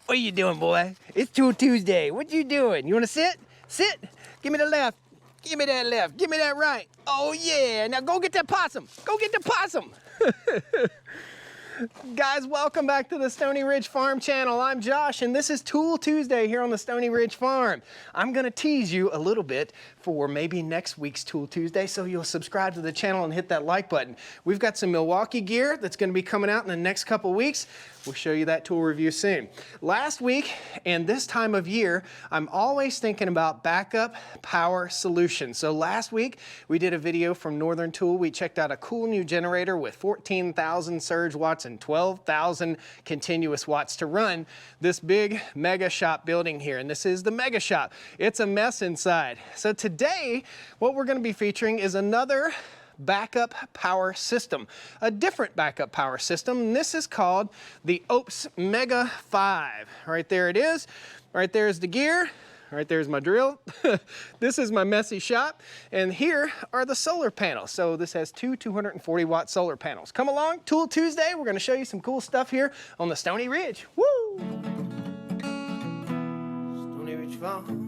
What are you doing, boy? It's Tool Tuesday. What you doing? You want to sit? Sit. Give me the left. Give me that left. Give me that right. Oh, yeah. Now go get that possum. Go get the possum. Guys, welcome back to the Stoney Ridge Farm channel. I'm Josh, and this is Tool Tuesday here on the Stoney Ridge Farm. I'm going to tease you a little bit for maybe next week's Tool Tuesday, so you'll subscribe to the channel and hit that like button. We've got some Milwaukee gear that's going to be coming out in the next couple weeks. We'll show you that tool review soon. Last week and this time of year, I'm always thinking about backup power solutions. So last week, we did a video from Northern Tool. We checked out a cool new generator with 14,000 surge watts and 12,000 continuous watts to run this big mega shop building here. And this is the mega shop. It's a mess inside. So today, what we're going to be featuring is another backup power system, a different backup power system. And this is called the OUPES Mega 5. Right there it is. Right there's the gear. Right there's my drill. This is my messy shop. And here are the solar panels. So this has two 240 watt solar panels. Come along, Tool Tuesday. We're going to show you some cool stuff here on the Stoney Ridge. Woo! Stoney Ridge Farm.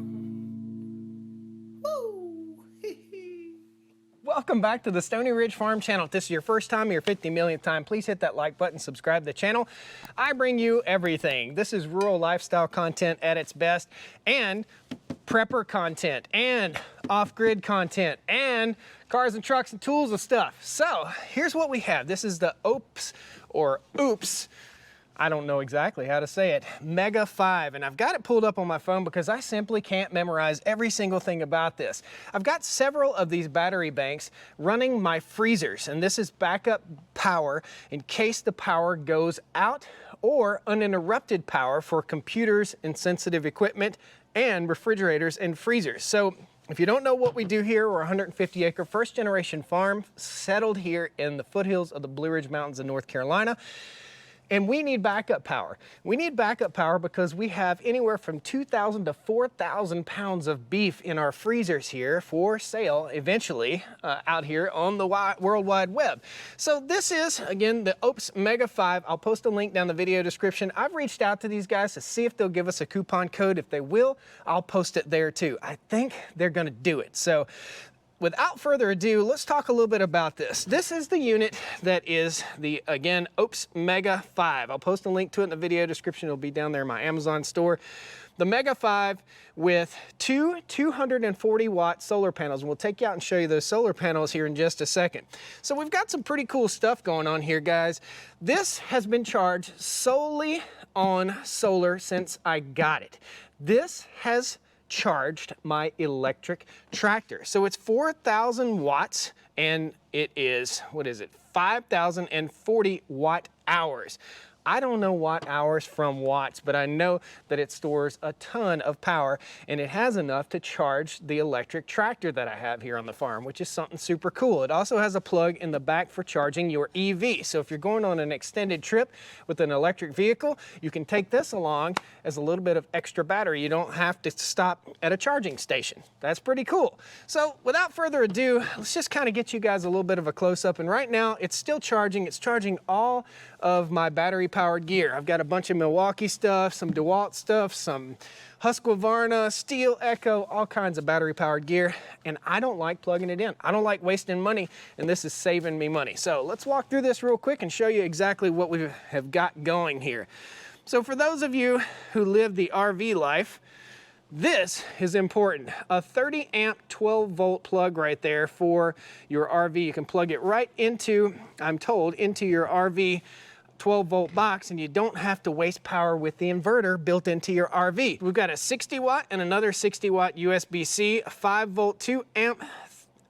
Welcome back to the Stoney Ridge Farm channel. If this is your first time or your 50 millionth time, please hit that like button, subscribe to the channel. I bring you everything. This is rural lifestyle content at its best, and prepper content, and off-grid content, and cars and trucks and tools and stuff. So here's what we have. This is the OUPES, or OUPES, I don't know exactly how to say it, Mega 5, and I've got it pulled up on my phone because I simply can't memorize every single thing about this. I've got several of these battery banks running my freezers, and this is backup power in case the power goes out, or uninterrupted power for computers and sensitive equipment and refrigerators and freezers. So if you don't know what we do here, we're a 150-acre first-generation farm settled here in the foothills of the Blue Ridge Mountains in North Carolina. And we need backup power. We need backup power because we have anywhere from 2,000 to 4,000 pounds of beef in our freezers here for sale eventually out here on the World Wide Web. So this is, again, the OUPES Mega 5. I'll post a link down the video description. I've reached out to these guys to see if they'll give us a coupon code. If they will, I'll post it there too. I think they're gonna do it. So without further ado, let's talk a little bit about this. This is the unit that is the, again, OUPES Mega 5. I'll post a link to it in the video description. It'll be down there in my Amazon store. The Mega 5 with two 240 watt solar panels. And we'll take you out and show you those solar panels here in just a second. So we've got some pretty cool stuff going on here, guys. This has been charged solely on solar since I got it. This has charged my electric tractor. So it's 4,000 watts and it is, what is it, 5,040 watt hours. I don't know watt hours from watts, but I know that it stores a ton of power, and it has enough to charge the electric tractor that I have here on the farm, which is something super cool. It also has a plug in the back for charging your EV. So if you're going on an extended trip with an electric vehicle, you can take this along as a little bit of extra battery. You don't have to stop at a charging station. That's pretty cool. So without further ado, let's just kind of get you guys a little bit of a close-up. And right now, it's still charging. It's charging all of my battery powered gear. I've got a bunch of Milwaukee stuff, some DeWalt stuff, some Husqvarna, Steel Echo, all kinds of battery powered gear, and I don't like plugging it in. I don't like wasting money, and this is saving me money. So let's walk through this real quick and show you exactly what we have got going here. So for those of you who live the RV life, this is important. A 30 amp 12 volt plug right there for your RV. You can plug it right into, I'm told, into your RV 12 volt box, and you don't have to waste power with the inverter built into your RV. We've got a 60 watt and another 60 watt USB-C, a 5 volt 2 amp,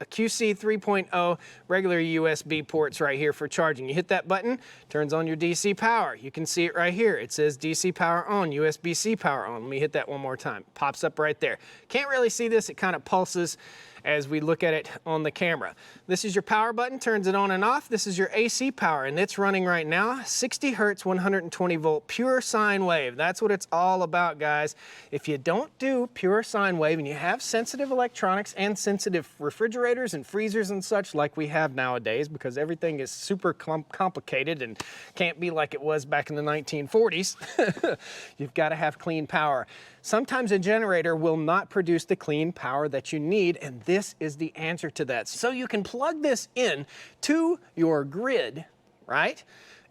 a QC 3.0 regular USB ports right here for charging. You hit that button, turns on your DC power. You can see it right here. It says DC power on, USB-C power on. Let me hit that one more time. Pops up right there. Can't really see this. It kind of pulses as we look at it on the camera. This is your power button, turns it on and off. This is your AC power, and it's running right now, 60 hertz, 120 volt, pure sine wave. That's what it's all about, guys. If you don't do pure sine wave and you have sensitive electronics and sensitive refrigerators and freezers and such like we have nowadays, because everything is super complicated and can't be like it was back in the 1940s, you've got to have clean power. Sometimes a generator will not produce the clean power that you need, and this is the answer to that. So you can plug this in to your grid, right?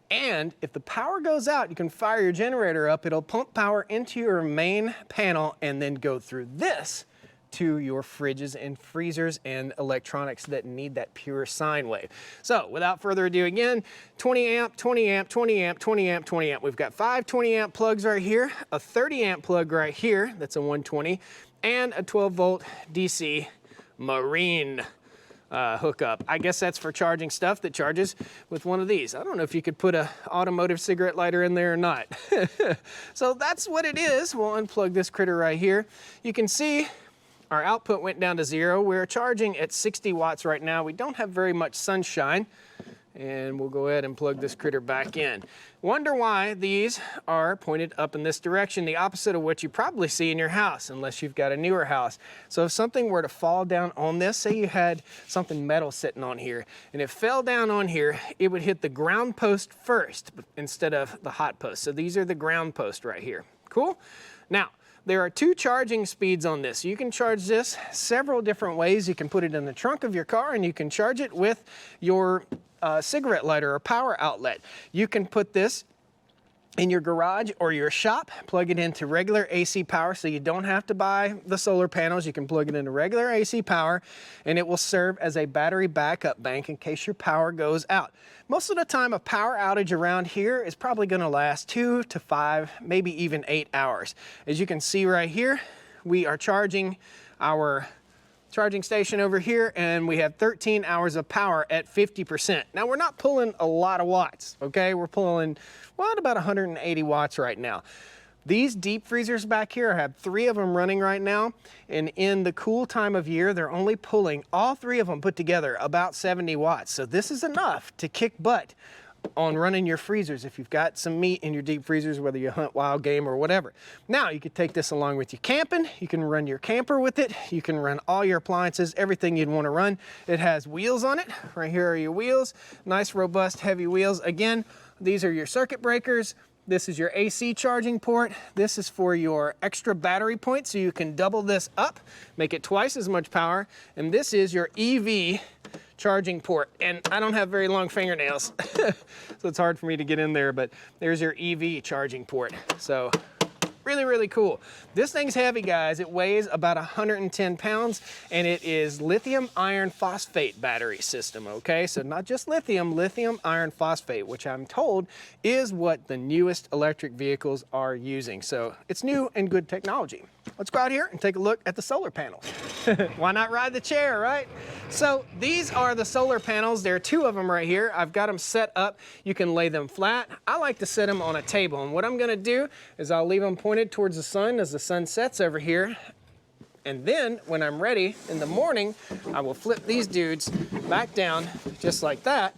And if the power goes out, you can fire your generator up. It'll pump power into your main panel and then go through this to your fridges and freezers and electronics that need that pure sine wave. So without further ado, again, 20 amp, 20 amp, 20 amp, 20 amp, 20 amp. We've got 5 20 amp plugs right here, a 30 amp plug right here, that's a 120, and a 12 volt DC marine hookup. I guess that's for charging stuff that charges with one of these. I don't know if you could put an automotive cigarette lighter in there or not. So that's what it is. We'll unplug this critter right here. You can see our output went down to 0. We're charging at 60 watts right now. We don't have very much sunshine. And we'll go ahead and plug this critter back in. Wonder why these are pointed up in this direction, the opposite of what you probably see in your house, unless you've got a newer house. So if something were to fall down on this, say you had something metal sitting on here, and it fell down on here, it would hit the ground post first instead of the hot post. So these are the ground post right here. Cool? Now, there are 2 charging speeds on this. You can charge this several different ways. You can put it in the trunk of your car, and you can charge it with your cigarette lighter or power outlet. You can put this in your garage or your shop, plug it into regular AC power so you don't have to buy the solar panels. You can plug it into regular AC power, and it will serve as a battery backup bank in case your power goes out. Most of the time, a power outage around here is probably going to last 2 to 5, maybe even 8 hours. As you can see right here, we are charging our charging station over here, and we have 13 hours of power at 50%. Now, we're not pulling a lot of watts, okay? We're pulling, well, about 180 watts right now. These deep freezers back here, I have 3 of them running right now, and in the cool time of year, they're only pulling, all 3 of them put together, about 70 watts. So this is enough to kick butt on running your freezers if you've got some meat in your deep freezers, whether you hunt wild game or whatever. Now, you could take this along with you camping. You can run your camper with it. You can run all your appliances, everything you'd want to run. It has wheels on it. Right here are your wheels. Nice, robust, heavy wheels. Again, these are your circuit breakers. This is your AC charging port. This is for your extra battery point, so you can double this up, make it twice as much power. And this is your EV charging port. And I don't have very long fingernails, so it's hard for me to get in there, but there's your EV charging port. So really, really cool. This thing's heavy, guys. It weighs about 110 pounds, and it is lithium iron phosphate battery system, okay? So not just lithium, lithium iron phosphate, which I'm told is what the newest electric vehicles are using. So it's new and good technology. Let's go out here and take a look at the solar panels. Why not ride the chair, right? So these are the solar panels. There are 2 of them right here. I've got them set up. You can lay them flat. I like to set them on a table, and what I'm gonna do is I'll leave them pointed towards the sun as the sun sets over here. And then when I'm ready in the morning, I will flip these dudes back down just like that,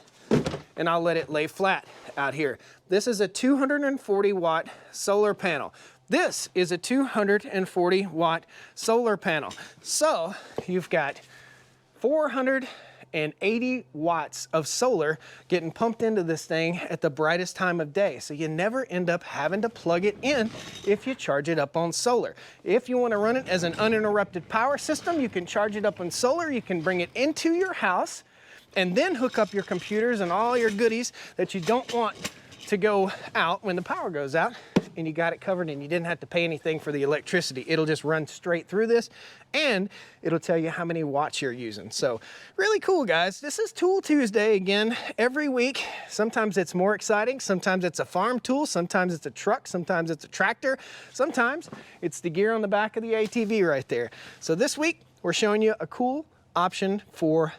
and I'll let it lay flat out here. This is a 240 watt solar panel. This is a 240 watt solar panel. So you've got 480 watts of solar getting pumped into this thing at the brightest time of day. So you never end up having to plug it in if you charge it up on solar. If you want to run it as an uninterrupted power system, you can charge it up on solar. You can bring it into your house and then hook up your computers and all your goodies that you don't want to go out when the power goes out, and you got it covered, and you didn't have to pay anything for the electricity. It'll just run straight through this, and it'll tell you how many watts you're using. So really cool, guys. This is Tool Tuesday again every week. Sometimes it's more exciting. Sometimes it's a farm tool. Sometimes it's a truck. Sometimes it's a tractor. Sometimes it's the gear on the back of the ATV right there. So this week, we're showing you a cool option for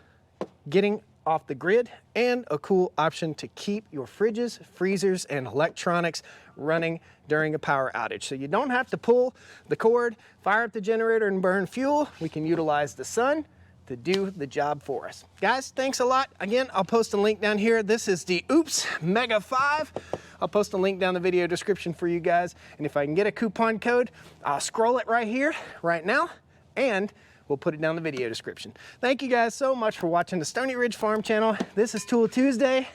getting off the grid and a cool option to keep your fridges, freezers, and electronics running during a power outage. So you don't have to pull the cord, fire up the generator, and burn fuel. We can utilize the sun to do the job for us. Guys, thanks a lot. Again, I'll post a link down here. This is the OUPES Mega 5. I'll post a link down the video description for you guys. And if I can get a coupon code, I'll scroll it right here, right now, and we'll put it down in the video description. Thank you guys so much for watching the Stoney Ridge Farm channel. This is Tool Tuesday.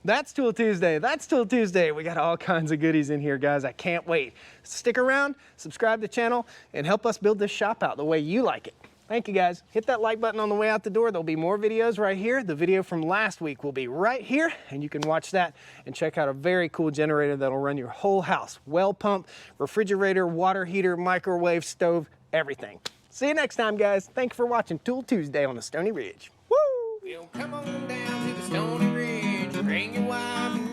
That's Tool Tuesday. That's Tool Tuesday. We got all kinds of goodies in here, guys. I can't wait. Stick around, subscribe to the channel, and help us build this shop out the way you like it. Thank you, guys. Hit that like button on the way out the door. There'll be more videos right here. The video from last week will be right here, and you can watch that and check out a very cool generator that'll run your whole house. Well pump, refrigerator, water heater, microwave, stove, everything. See you next time, guys. Thank you for watching Tool Tuesday on the Stony Ridge. Woo! Well, come on down to the Stony Ridge, bring your wife and